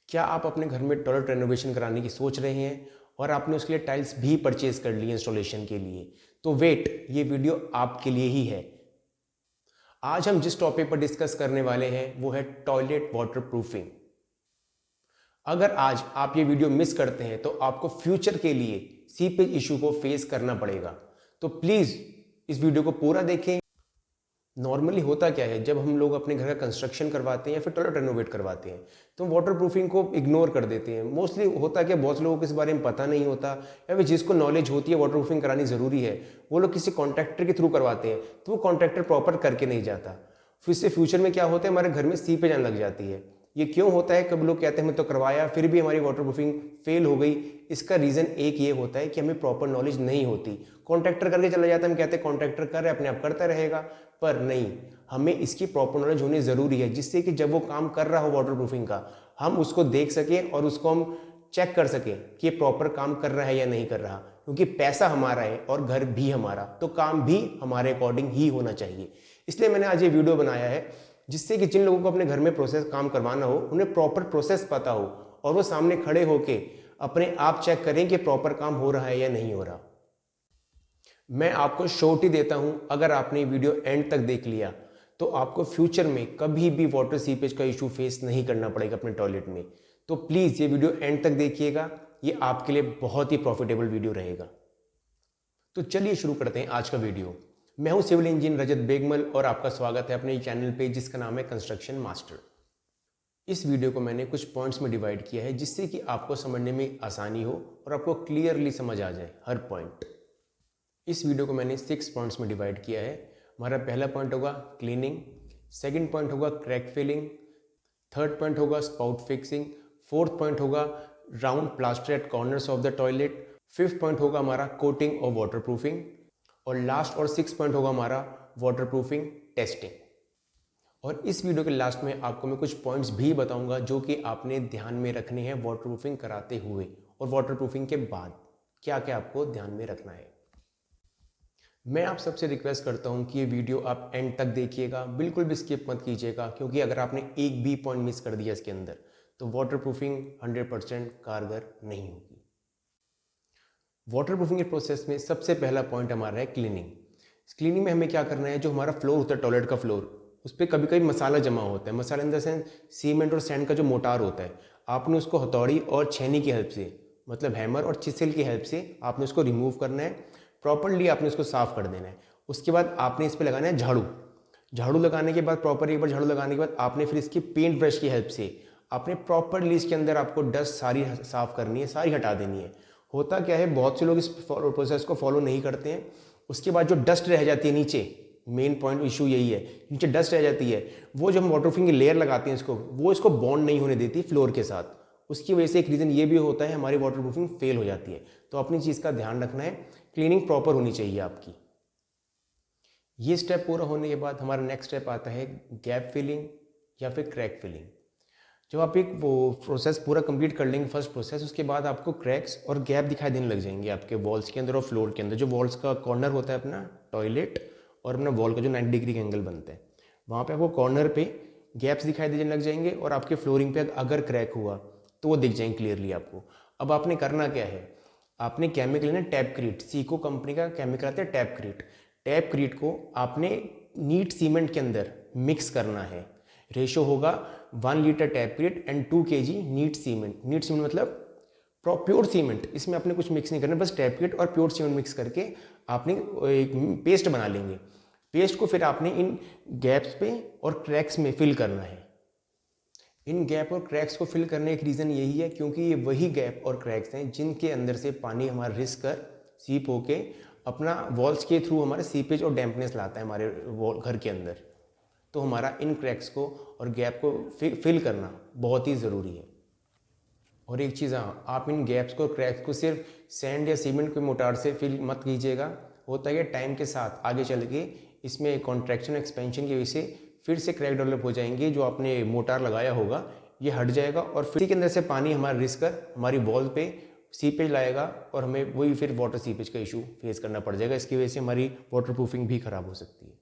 क्या आप अपने घर में टॉयलेट रेनोवेशन कराने की सोच रहे हैं और आपने उसके लिए टाइल्स भी परचेज कर ली इंस्टॉलेशन के लिए? तो वेट, ये वीडियो आपके लिए ही है। आज हम जिस टॉपिक पर डिस्कस करने वाले हैं वो है टॉयलेट वाटर प्रूफिंग। अगर आज आप ये वीडियो मिस करते हैं तो आपको फ्यूचर के लिए सीपेज इशू को फेस करना पड़ेगा। तो प्लीज़ इस वीडियो को पूरा देखें। नॉर्मली होता क्या है, जब हम लोग अपने घर का कंस्ट्रक्शन करवाते हैं या फिर टॉयलेट रेनोवेट करवाते हैं तो वाटर प्रूफिंग को इग्नोर कर देते हैं। मोस्टली होता क्या, बहुत लोगों को इस बारे में पता नहीं होता, या फिर जिसको नॉलेज होती है वाटर प्रूफिंग करानी ज़रूरी है वो लोग किसी कॉन्ट्रैक्टर के थ्रू करवाते हैं, तो वो कॉन्ट्रैक्टर प्रॉपर करके नहीं जाता। फिर इससे फ्यूचर में क्या होता है, हमारे घर में सीपेज आने लग जाती है। ये क्यों होता है? कब लोग कहते हैं हमें तो करवाया फिर भी हमारी वाटर प्रूफिंग फेल हो गई। इसका रीज़न एक ये होता है कि हमें प्रॉपर नॉलेज नहीं होती। कॉन्ट्रैक्टर करके चला जाता है, हम कहते हैं कॉन्ट्रैक्टर कर रहे अपने आप करता रहेगा, पर नहीं, हमें इसकी प्रॉपर नॉलेज होनी ज़रूरी है, जिससे कि जब वो काम कर रहा हो वाटर प्रूफिंग का, हम उसको देख सकें और उसको हम चेक कर सकें कि ये प्रॉपर काम कर रहा है या नहीं कर रहा। क्योंकि पैसा हमारा है और घर भी हमारा, तो काम भी हमारे अकॉर्डिंग ही होना चाहिए। इसलिए मैंने आज ये वीडियो बनाया है, जिससे कि जिन लोगों को अपने घर में प्रोसेस काम करवाना हो उन्हें प्रॉपर प्रोसेस पता हो और वो सामने खड़े होके अपने आप चेक करें कि प्रॉपर काम हो रहा है या नहीं हो रहा। मैं आपको श्योरिटी देता हूं, अगर आपने वीडियो एंड तक देख लिया तो आपको फ्यूचर में कभी भी वाटर सीपेज का इशू फेस नहीं करना पड़ेगा अपने टॉयलेट में। तो प्लीज़ ये वीडियो एंड तक देखिएगा, ये आपके लिए बहुत ही प्रॉफिटेबल वीडियो रहेगा। तो चलिए शुरू करते हैं आज का वीडियो। मैं हूं सिविल इंजीनियर रजत बेगमल और आपका स्वागत है अपने चैनल पे, जिसका नाम है कंस्ट्रक्शन मास्टर। इस वीडियो को मैंने कुछ पॉइंट्स में डिवाइड किया है, जिससे कि आपको समझने में आसानी हो और आपको क्लियरली समझ आ जाए हर पॉइंट। इस वीडियो को मैंने 6 पॉइंट्स में डिवाइड किया है। हमारा पहला पॉइंट होगा क्लीनिंग, सेकंड पॉइंट होगा क्रैक फिलिंग, थर्ड पॉइंट होगा स्पाउट फिक्सिंग, फोर्थ पॉइंट होगा round plaster at corners of the toilet, fifth point होगा हमारा कोटिंग और वाटर प्रूफिंग, और लास्ट और सिक्स पॉइंट होगा हमारा वाटर प्रूफिंग टेस्टिंग। और इस वीडियो के लास्ट में आपको मैं कुछ पॉइंट्स भी बताऊंगा जो कि आपने ध्यान में रखने हैं वाटर प्रूफिंग कराते हुए, और वाटर प्रूफिंग के बाद क्या क्या आपको ध्यान में रखना है। मैं आप सबसे रिक्वेस्ट करता हूं कि ये वीडियो आप एंड तक देखिएगा, बिल्कुल भी स्किप मत कीजिएगा, क्योंकि अगर आपने एक भी पॉइंट मिस कर दिया इसके अंदर तो वाटर प्रूफिंग 100% कारगर नहीं होगी। वाटर प्रूफिंग के प्रोसेस में सबसे पहला पॉइंट हमारा है क्लीनिंग। क्लीनिंग में हमें क्या करना है, जो हमारा फ्लोर होता है टॉयलेट का फ्लोर, उस पर कभी कभी मसाला जमा होता है। मसाला इन द सेंस सीमेंट और सैंड का जो मोटार होता है, आपने उसको हथौड़ी और छेनी की हेल्प से, मतलब हैमर और चिसेल की हेल्प से आपने उसको रिमूव करना है। प्रॉपरली आपने उसको साफ कर देना है। उसके बाद आपने इस पर लगाना है झाड़ू। झाड़ू लगाने के बाद, प्रॉपर एक बार झाड़ू लगाने के बाद, आपने फिर इसकी पेंट ब्रश की हेल्प से आपने प्रॉपरली इसके अंदर आपको डस्ट सारी साफ करनी है, सारी हटा देनी है। होता क्या है, बहुत से लोग इस प्रोसेस को फॉलो नहीं करते हैं। उसके बाद जो डस्ट रह जाती है नीचे, मेन पॉइंट इशू यही है, नीचे डस्ट रह जाती है, वो जो हम वाटर प्रूफिंग की लेयर लगाते हैं इसको, वो इसको बॉन्ड नहीं होने देती फ्लोर के साथ। उसकी वजह से एक रीज़न ये भी होता है हमारी वाटर प्रूफिंग फेल हो जाती है। तो अपनी चीज़ का ध्यान रखना है, क्लीनिंग प्रॉपर होनी चाहिए आपकी। ये स्टेप पूरा होने के बाद हमारा नेक्स्ट स्टेप आता है गैप फिलिंग या फिर क्रैक फिलिंग। जब आप एक वो प्रोसेस पूरा कंप्लीट कर लेंगे, फर्स्ट प्रोसेस, उसके बाद आपको क्रैक्स और गैप दिखाई देने लग जाएंगे आपके वॉल्स के अंदर और फ्लोर के अंदर। जो वॉल्स का कॉर्नर होता है अपना टॉयलेट और अपना वॉल का जो 90 डिग्री का एंगल बनता है, वहाँ पे आपको कॉर्नर पे गैप्स दिखाई देने लग जाएंगे, और आपके फ्लोरिंग पे अगर क्रैक हुआ तो वो दिख जाएंगे क्लियरली आपको। अब आपने करना क्या है, आपने केमिकल लेना टैपक्रीट, सीको कंपनी का केमिकल आता है टैपक्रीट। टैपक्रीट को आपने नीट सीमेंट के अंदर मिक्स करना है। रेशो होगा 1 litre Tapcrete and 2 kg neat cement. Neat cement मतलब प्योर सीमेंट, इसमें आपने कुछ मिक्स नहीं करना, बस टैपक्रीट और प्योर सीमेंट मिक्स करके आपने एक पेस्ट बना लेंगे। पेस्ट को फिर आपने इन गैप्स पे और क्रैक्स में फिल करना है। इन गैप और क्रैक्स को फिल करने का रीज़न यही है क्योंकि ये वही गैप और क्रैक्स हैं जिनके अंदर से पानी हमारा रिस कर सीप होके अपना वॉल्स के थ्रू हमारे सीपेज और डैम्पनेस लाता है हमारे वॉल घर के अंदर। तो हमारा इन क्रैक्स को और गैप को फिल करना बहुत ही ज़रूरी है। और एक चीज़, हाँ, आप इन गैप्स को क्रैक्स को सिर्फ सैंड या सीमेंट के मोटार से फिल मत कीजिएगा। होता है टाइम के साथ आगे चल के इसमें कॉन्ट्रैक्शन एक्सपेंशन की वजह से फिर से क्रैक डेवलप हो जाएंगे। जो आपने मोटार लगाया होगा ये हट जाएगा और फिर के अंदर से पानी हमारा रिस कर हमारी वॉल पे सीपेज लाएगा, और हमें वही फिर वाटर सीपेज का इशू फेस करना पड़ जाएगा। इसकी वजह से हमारी वाटर प्रूफिंग भी ख़राब हो सकती है।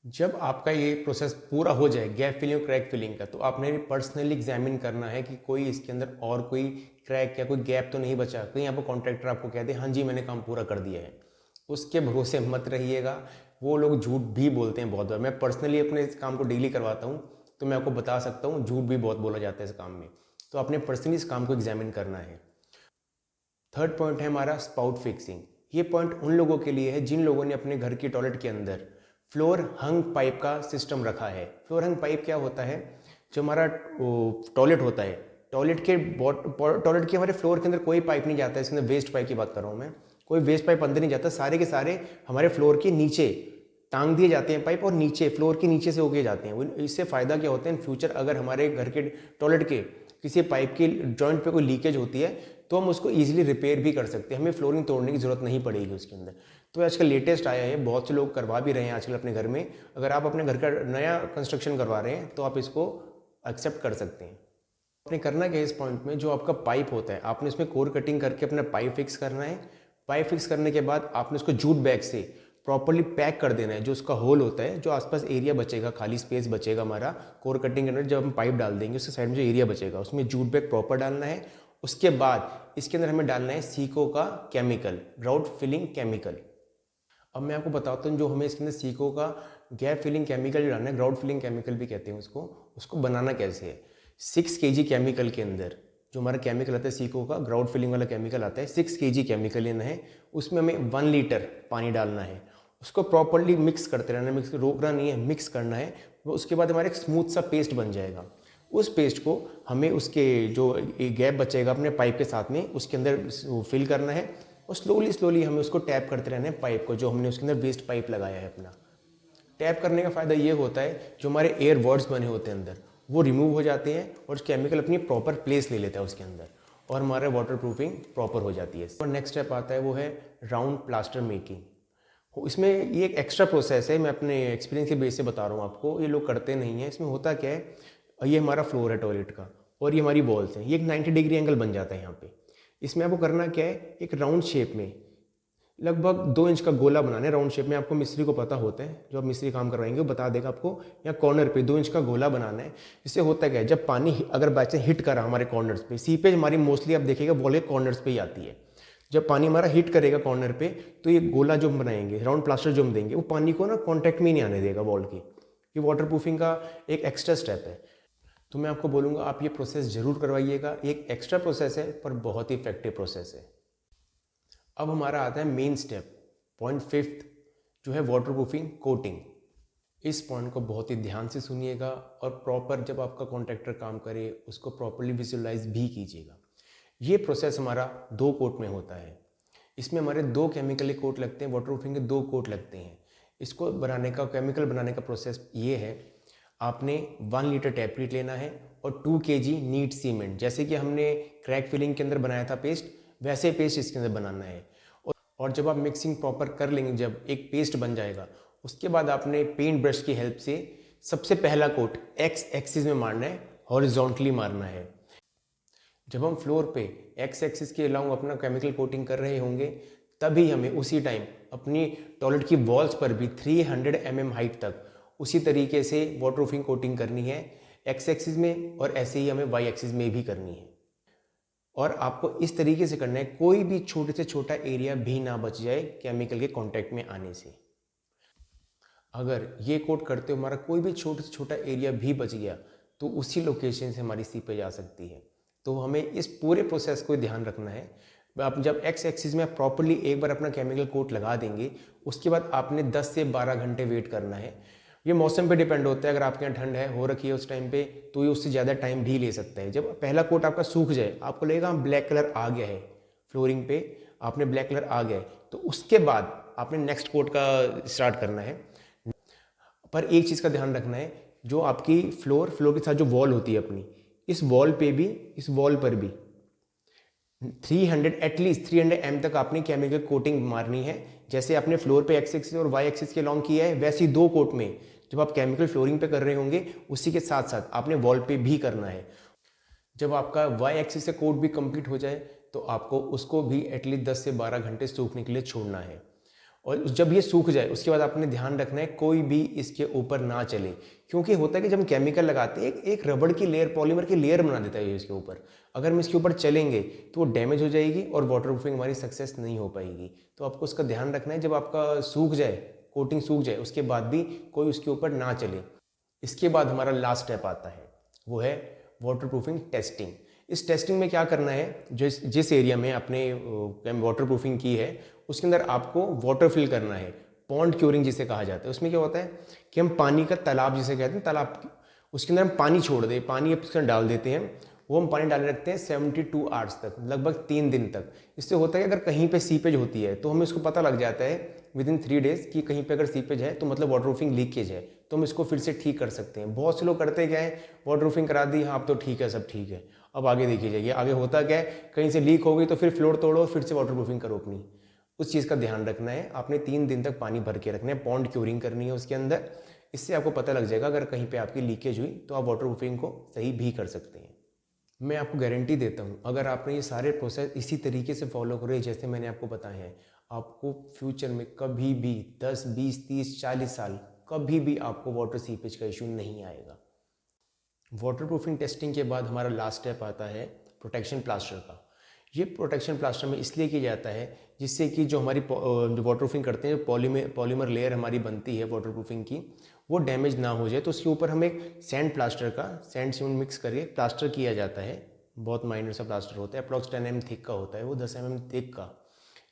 जब आपका ये प्रोसेस पूरा हो जाए गैप फिलिंग और क्रैक फिलिंग का, तो आपने भी पर्सनली एग्जामिन करना है कि कोई इसके अंदर और कोई क्रैक या कोई गैप तो नहीं बचा। कहीं यहाँ पर कॉन्ट्रैक्टर आपको कह दे हाँ जी मैंने काम पूरा कर दिया है, उसके भरोसे मत रहिएगा। वो लोग झूठ भी बोलते हैं बहुत बार। मैं पर्सनली अपने इस काम को डेली करवाता हूँ, तो मैं आपको बता सकता हूँ झूठ भी बहुत बोला जाता है इस काम में। तो आपने पर्सनली इस काम को एग्जामिन करना है। थर्ड पॉइंट है हमारा स्पाउट फिक्सिंग। ये पॉइंट उन लोगों के लिए है जिन लोगों ने अपने घर की टॉयलेट के अंदर फ्लोर हंग पाइप का सिस्टम रखा है। फ्लोर हंग पाइप क्या होता है? जो हमारा टॉयलेट होता है, टॉयलेट के हमारे फ्लोर के अंदर कोई पाइप नहीं जाता है। इसके अंदर वेस्ट पाइप की बात कर रहा हूँ मैं। कोई वेस्ट पाइप अंदर नहीं जाता, सारे के सारे हमारे फ्लोर के नीचे टांग दिए जाते हैं पाइप, और नीचे फ्लोर के नीचे से होके जाते हैं। इससे फ़ायदा क्या होता है, इन फ्यूचर अगर हमारे घर के टॉयलेट के किसी पाइप की जॉइंट पे कोई लीकेज होती है तो हम उसको ईजिली रिपेयर भी कर सकते हैं, हमें फ्लोरिंग तोड़ने की ज़रूरत नहीं पड़ेगी उसके अंदर। तो आजकल लेटेस्ट आया है, बहुत से लोग करवा भी रहे हैं आजकल अपने घर में। अगर आप अपने घर का नया कंस्ट्रक्शन करवा रहे हैं तो आप इसको एक्सेप्ट कर सकते हैं। आपने करना क्या है इस पॉइंट में, जो आपका पाइप होता है आपने उसमें कोर कटिंग करके अपना पाइप फिक्स करना है। पाइप फिक्स करने के बाद आपने उसको जूट बैग से प्रॉपरली पैक कर देना है। जो उसका होल होता है, जो आसपास एरिया बचेगा, खाली स्पेस बचेगा हमारा कोर कटिंग करने, जब हम पाइप डाल देंगे उसके साइड में जो एरिया बचेगा उसमें जूट बैग प्रॉपर डालना है। उसके बाद इसके अंदर हमें डालना है सीको का केमिकल, ग्राउट फिलिंग केमिकल। अब मैं आपको बताता हूँ जो हमें इसके अंदर सीको का गैप फिलिंग केमिकल डालना है, ग्राउट फिलिंग केमिकल भी कहते हैं उसको बनाना कैसे है। 6 kg केमिकल के अंदर जो हमारा केमिकल आता है सीको का ग्राउट फिलिंग वाला केमिकल आता है, 6 kg केमिकल लेना है। उसमें हमें 1 लीटर पानी डालना है। उसको प्रॉपरली मिक्स करते रहना है, मिक्स रोकना नहीं है, मिक्स करना है। उसके बाद हमारा एक स्मूथ सा पेस्ट बन जाएगा। उस पेस्ट को हमें उसके जो गैप बचेगा अपने पाइप के साथ में उसके अंदर फिल करना है, और स्लोली स्लोली हमें उसको टैप करते रहना है पाइप को, जो हमने उसके अंदर वेस्ट पाइप लगाया है अपना। टैप करने का फ़ायदा ये होता है जो हमारे एयर वर्ड्स बने होते हैं अंदर वो रिमूव हो जाते हैं, और केमिकल अपनी प्रॉपर प्लेस ले लेता है उसके अंदर, और हमारा वाटर प्रूफिंग प्रॉपर हो जाती है। और नेक्स्ट स्टेप आता है वो है राउंड प्लास्टर मेकिंग। इसमें ये एक एक्स्ट्रा प्रोसेस है, मैं अपने एक्सपीरियंस के बेस से बता रहा हूँ आपको, ये लोग करते नहीं हैं। इसमें होता क्या है, ये हमारा फ्लोर है टॉयलेट का और ये हमारी वॉल्स हैं, ये एक 90 डिग्री एंगल बन जाता है यहाँ पे। इसमें आपको करना क्या है, एक राउंड शेप में लगभग 2 इंच का गोला बनाना है राउंड शेप में। आपको मिस्त्री को पता होता है, जो आप मिस्त्री काम करवाएंगे वो बता देगा आपको। या कॉर्नर पे 2 इंच का गोला बनाना है। इससे होता क्या है, जब पानी अगर बाई चांस हिट करा हमारे कॉर्नर्स पे, सीपेज हमारी मोस्टली आप देखिएगा वॉल के कॉर्नर्स पे ही आती है। जब पानी हमारा हिट करेगा कॉर्नर पे, तो ये गोला जो हम बनाएंगे, राउंड प्लास्टर जो हम देंगे, वो पानी को ना कॉन्टैक्ट में ही नहीं आने देगा वॉल की। ये वाटर प्रूफिंग का एक एक्स्ट्रा स्टेप है। तो मैं आपको बोलूँगा आप ये प्रोसेस ज़रूर करवाइएगा। एक एक्स्ट्रा प्रोसेस है पर बहुत ही इफेक्टिव प्रोसेस है। अब हमारा आता है मेन स्टेप, पॉइंट 5th, जो है वाटर प्रूफिंग कोटिंग। इस पॉइंट को बहुत ही ध्यान से सुनिएगा और प्रॉपर जब आपका कॉन्ट्रैक्टर काम करे उसको प्रॉपरली विजुअलाइज भी कीजिएगा। ये प्रोसेस हमारा 2 कोट में होता है। इसमें हमारे 2 केमिकल कोट लगते हैं, वाटर प्रूफिंग के 2 कोट लगते हैं। इसको बनाने का, केमिकल बनाने का प्रोसेस ये है, आपने 1 लीटर टैपरीट लेना है और 2 kg नीट सीमेंट। जैसे कि हमने क्रैक फिलिंग के अंदर बनाया था पेस्ट, वैसे पेस्ट इसके अंदर बनाना है। और जब आप मिक्सिंग प्रॉपर कर लेंगे, जब एक पेस्ट बन जाएगा, उसके बाद आपने पेंट ब्रश की हेल्प से सबसे पहला कोट एक्स एक्सिस में मारना है, हॉरिजॉन्टली मारना है। जब हम फ्लोर पे एक्स एक्सिस के अलाउंग अपना केमिकल कोटिंग कर रहे होंगे, तभी हमें उसी टाइम अपनी टॉयलेट की वॉल्स पर भी 300 mm हाइट तक उसी तरीके से वाटर प्रूफिंग कोटिंग करनी है एक्स एक्सिस में, और ऐसे ही हमें वाई एक्सिस में भी करनी है। और आपको इस तरीके से करना है कोई भी छोटे से छोटा एरिया भी ना बच जाए केमिकल के कांटेक्ट में आने से। अगर ये कोट करते हो हमारा कोई भी छोटे से छोटा एरिया भी बच गया तो उसी लोकेशन से हमारी सीपेज आ सकती है। तो हमें इस पूरे प्रोसेस को ध्यान रखना है। आप जब एक्स एक्सिस में प्रॉपरली एक बार अपना केमिकल कोट लगा देंगे, उसके बाद आपने 10 से 12 घंटे वेट करना है। ये मौसम पे डिपेंड होता है, अगर आपके यहाँ ठंड है हो रखी है उस टाइम पे, तो ये उससे ज़्यादा टाइम भी ले सकता है। जब पहला कोट आपका सूख जाए, आपको लगेगा ब्लैक कलर आ गया है फ्लोरिंग पे, आपने ब्लैक कलर आ गया है, तो उसके बाद आपने नेक्स्ट कोट का स्टार्ट करना है। पर एक चीज़ का ध्यान रखना है, जो आपकी फ्लोर के साथ जो वॉल होती है अपनी, इस वॉल पे भी, इस वॉल पर भी 300 एटलीस्ट 300 mm तक आपने केमिकल कोटिंग मारनी है। जैसे आपने फ्लोर पे एक्स एक्सिस और वाई एक्सिस के लॉन्ग किया है, वैसे ही 2 कोट में जब आप केमिकल फ्लोरिंग पे कर रहे होंगे, उसी के साथ साथ आपने वॉल पे भी करना है। जब आपका वाई एक्सिस से कोट भी कंप्लीट हो जाए, तो आपको उसको भी एटलीस्ट 10 से 12 घंटे सूखने के लिए छोड़ना है। और जब ये सूख जाए उसके बाद आपने ध्यान रखना है कोई भी इसके ऊपर ना चले, क्योंकि होता है कि जब हम केमिकल लगाते हैं एक रबड़ की लेयर, पॉलीमर की लेयर बना देता है ये इसके ऊपर। अगर हम इसके ऊपर चलेंगे तो वो डैमेज हो जाएगी और वाटरप्रूफिंग हमारी सक्सेस नहीं हो पाएगी। तो आपको उसका ध्यान रखना है, जब आपका सूख जाए, कोटिंग सूख जाए, उसके बाद भी कोई उसके ऊपर ना चले। इसके बाद हमारा लास्ट स्टेप आता है, वो है वाटरप्रूफिंग टेस्टिंग। इस टेस्टिंग में क्या करना है, जिस एरिया में आपने वाटरप्रूफिंग की है उसके अंदर आपको वाटर फिल करना है। पॉन्ड क्यूरिंग जिसे कहा जाता है, उसमें क्या होता है कि हम पानी का तालाब जिसे कहते हैं, तालाब, उसके अंदर हम पानी छोड़ दें, पानी उसके अंदर डाल देते हैं। वो हम पानी डाले रखते हैं 72 आवर्स तक, लगभग 3 दिन तक। इससे होता है कि अगर कहीं पे सीपेज होती है तो हमें इसको पता लग जाता है विदिन 3 डेज कि कहीं पे अगर सीपेज है तो मतलब वाटरप्रूफिंग लीकेज है, तो हम इसको फिर से ठीक कर सकते हैं। बहुत से लोग करते क्या है, वाटरप्रूफिंग करा दी, हाँ अब तो ठीक है, सब ठीक है, अब आगे देखिए जाइए। आगे होता क्या है, कहीं से लीक हो गई तो फिर फ्लोर तोड़ो, फिर से वाटरप्रूफिंग करो अपनी। उस चीज़ का ध्यान रखना है, आपने 3 दिन तक पानी भर के रखना है, पॉन्ड क्यूरिंग करनी है उसके अंदर। इससे आपको पता लग जाएगा अगर कहीं पे आपकी लीकेज हुई तो आप वाटरप्रूफिंग को सही भी कर सकते हैं। मैं आपको गारंटी देता हूँ, अगर आपने ये सारे प्रोसेस इसी तरीके से फॉलो करे जैसे मैंने आपको बताए हैं, आपको फ्यूचर में कभी भी 10, 20, 30, 40 साल कभी भी आपको वाटर सीपेज का इशू नहीं आएगा। वाटरप्रूफिंग टेस्टिंग के बाद हमारा लास्ट स्टेप आता है प्रोटेक्शन प्लास्टर का। ये प्रोटेक्शन प्लास्टर में इसलिए किया जाता है जिससे कि जो हमारी जो वाटरप्रूफिंग करते हैं, जो पॉलीमर लेयर हमारी बनती है वाटरप्रूफिंग की, वो डैमेज ना हो जाए। तो उसके ऊपर हम एक सैंड प्लास्टर का, सैंड सीमेंट मिक्स करके प्लास्टर किया जाता है। बहुत माइनर सा प्लास्टर होता है, अप्रॉक्स 10 mm थिक का होता है वो, 10 mm थिक का।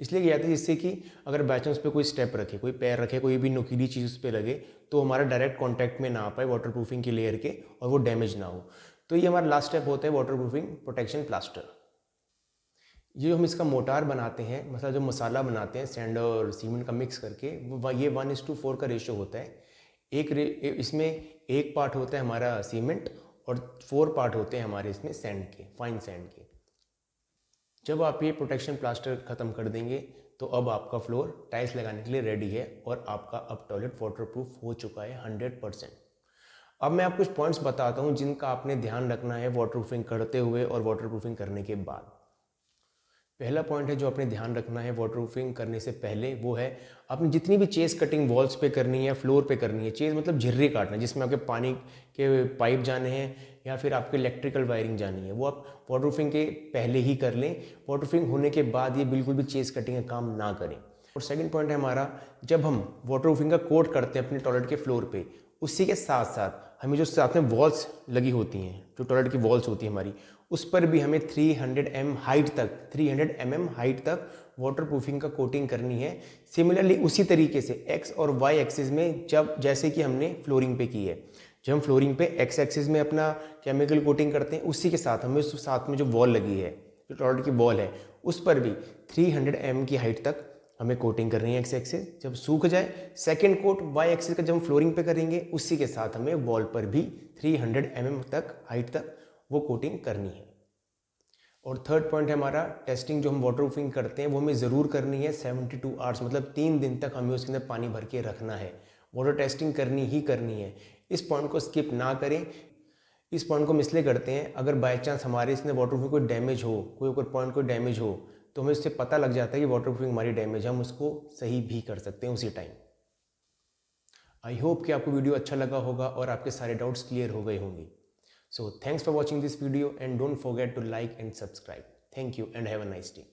इसलिए किया जाता है जिससे कि अगर बाई चांस पे कोई स्टेप रखे, कोई पैर रखे, कोई भी नुकीली चीज़ उस पर लगे तो हमारा डायरेक्ट कॉन्टैक्ट में ना आ पाए वाटरप्रूफिंग की लेयर के और वो डैमेज ना हो। तो ये हमारा लास्ट स्टेप होता है वाटरप्रूफिंग प्रोटेक्शन प्लास्टर। ये हम इसका मोटार बनाते हैं, मतलब जो मसाला बनाते हैं सैंड और सीमेंट का मिक्स करके, वो ये 1:4 का रेशियो होता है। इसमें एक पार्ट होता है हमारा सीमेंट और 4 पार्ट होते हैं हमारे इसमें सैंड के, फाइन सैंड के। जब आप ये प्रोटेक्शन प्लास्टर ख़त्म कर देंगे तो अब आपका फ्लोर टाइल्स लगाने के लिए रेडी है और आपका अब टॉयलेट वाटरप्रूफ हो चुका है 100%। अब मैं आपको कुछ पॉइंट्स बताता हूँ जिनका आपने ध्यान रखना है वाटरप्रूफिंग करते हुए और वाटरप्रूफिंग करने के बाद। पहला पॉइंट है जो आपने ध्यान रखना है वाटरप्रूफिंग करने से पहले, वो है आपने जितनी भी चेस कटिंग वॉल्स पे करनी है या फ्लोर पे करनी है, चेस मतलब झिर्री काटना जिसमें आपके पानी के पाइप जाने हैं या फिर आपके इलेक्ट्रिकल वायरिंग जानी है, वो आप वाटरप्रूफिंग के पहले ही कर लें। वाटरप्रूफिंग होने के बाद ये बिल्कुल भी चेस कटिंग का काम ना करें। और सेकंड पॉइंट है हमारा, जब हम वाटरप्रूफिंग का कोट करते हैं अपने टॉयलेट के फ्लोर पे, उसी के साथ साथ हमें जो साथ में वॉल्स लगी होती हैं, जो टॉयलेट की वॉल्स होती है हमारी, उस पर भी हमें 300 mm हाइट तक वाटरप्रूफिंग का कोटिंग करनी है। सिमिलरली उसी तरीके से एक्स और वाई एक्सिस में, जब जैसे कि हमने फ्लोरिंग पे की है, जब हम फ्लोरिंग पे एक्स एक्सिस में अपना केमिकल कोटिंग करते हैं, उसी के साथ हमें उस साथ में जो वॉल लगी है, जो टॉयलेट की वॉल है, उस पर भी 300 mm की हाइट तक हमें कोटिंग करनी है एक्स एक्सिस। जब सूख जाए सेकंड कोट वाई एक्सिस का जब हम फ्लोरिंग पे करेंगे, उसी के साथ हमें वॉल पर भी 300 mm तक हाइट तक वो कोटिंग करनी है। और थर्ड पॉइंट है हमारा, टेस्टिंग जो हम वाटरप्रूफिंग करते हैं वो हमें ज़रूर करनी है 72 आवर्स, मतलब 3 दिन तक हमें उसके अंदर पानी भर के रखना है। वाटर टेस्टिंग करनी ही करनी है, इस पॉइंट को स्किप ना करें। इस पॉइंट को हम इसलिए करते हैं, अगर बाई चांस हमारे इसमें वाटरप्रूफिंग कोई डैमेज हो, कोई पॉइंट कोई डैमेज हो, तो हमें इससे पता लग जाता है कि वाटरप्रूफिंग हमारी डैमेज है, हम उसको सही भी कर सकते हैं उसी टाइम। आई होप कि आपको वीडियो अच्छा लगा होगा और आपके सारे डाउट्स क्लियर हो गए होंगे। So thanks for watching this video and don't forget to like and subscribe. Thank you and have a nice day.